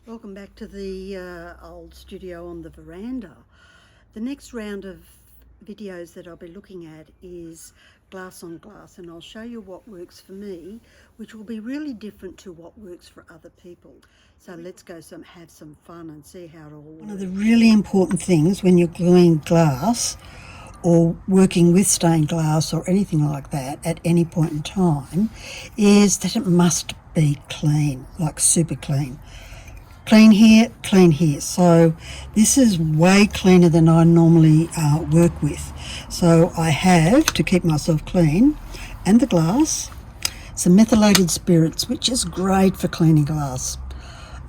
Welcome back to the old studio on the veranda. The next round of videos that I'll be looking at is glass on glass, and I'll show you what works for me, which will be really different to what works for other people. So let's go have some fun and see how it all works. One of the really important things when you're gluing glass or working with stained glass or anything like that at any point in time is that it must be clean, like super clean. Clean here, clean here. So this is way cleaner than I normally work with. So I have, to keep myself clean, and the glass, some methylated spirits, which is great for cleaning glass.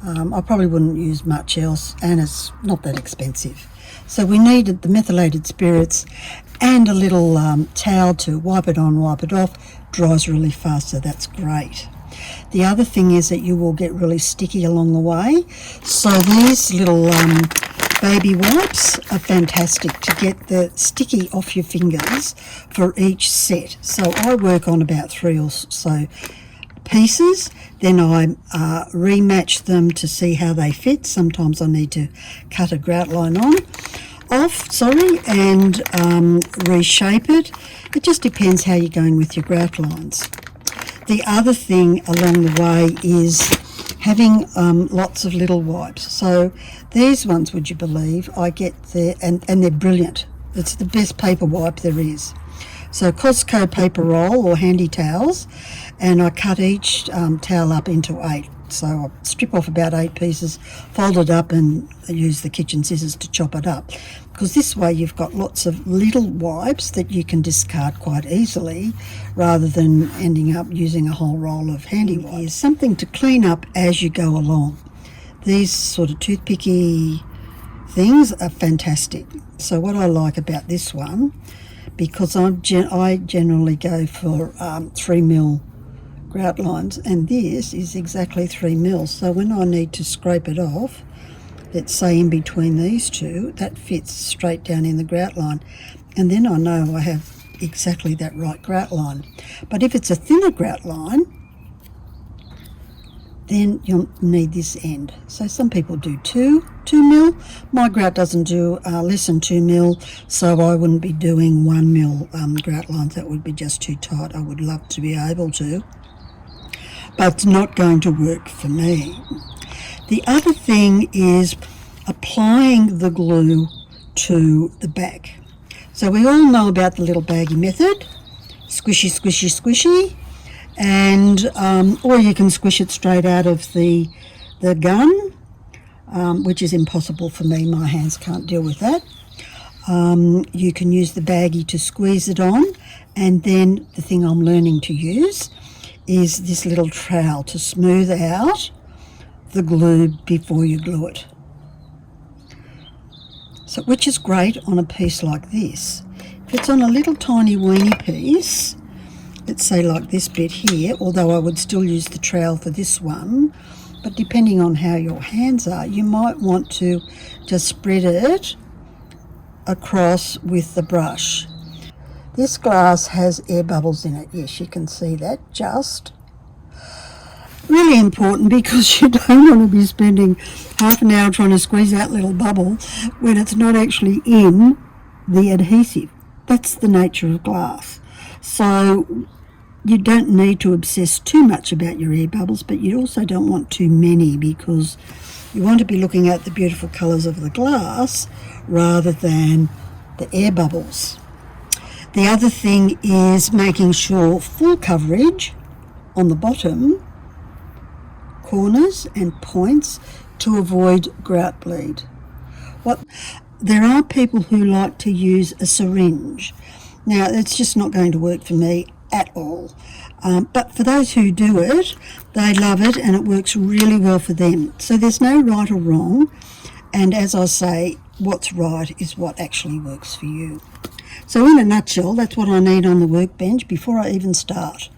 I probably wouldn't use much else, and it's not that expensive. So we needed the methylated spirits and a little towel to wipe it on, wipe it off. Dries really fast, so that's great. The other thing is that you will get really sticky along the way. So these little baby wipes are fantastic to get the sticky off your fingers for each set. So I work on about 3 or so pieces, then I rematch them to see how they fit. Sometimes I need to cut a grout line off, and reshape it. It just depends how you're going with your grout lines. The other thing along the way is having lots of little wipes. So these ones, would you believe, I get there, and they're brilliant. It's the best paper wipe there is. So Costco paper roll or handy towels, and I cut each towel up into 8. So I strip off about 8 pieces, fold it up, and use the kitchen scissors to chop it up. Because this way you've got lots of little wipes that you can discard quite easily, rather than ending up using a whole roll of handy wipes. Something to clean up as you go along. These sort of toothpicky things are fantastic. So what I like about this one, because I generally go for 3mm grout lines, and this is exactly 3mm. So when I need to scrape it off, let's say in between these two, that fits straight down in the grout line, and then I know I have exactly that right grout line. But if it's a thinner grout line, then you'll need this end. So some people do 2mm. My grout doesn't do less than 2mm, so I wouldn't be doing 1mm grout lines. That would be just too tight. I would love to be able to, but it's not going to work for me. The other thing is applying the glue to the back. So we all know about the little baggy method, squishy, squishy, squishy, and or you can squish it straight out of the gun, which is impossible for me. My hands can't deal with that. You can use the baggie to squeeze it on, and then the thing I'm learning to use is this little trowel to smooth out the glue before you glue it. So, which is great on a piece like this. If it's on a little tiny weeny piece, let's say like this bit here, although I would still use the trowel for this one, but depending on how your hands are, you might want to just spread it across with the brush. This glass has air bubbles in it. Yes, you can see that. Just really important, because you don't want to be spending half an hour trying to squeeze that little bubble when it's not actually in the adhesive. That's the nature of glass. So you don't need to obsess too much about your air bubbles, but you also don't want too many, because you want to be looking at the beautiful colours of the glass rather than the air bubbles. The other thing is making sure full coverage on the bottom corners and points to avoid grout bleed. There are people who like to use a syringe. Now, it's just not going to work for me at all. But for those who do it, they love it, and it works really well for them. So there's no right or wrong. And as I say, what's right is what actually works for you. So in a nutshell, that's what I need on the workbench before I even start.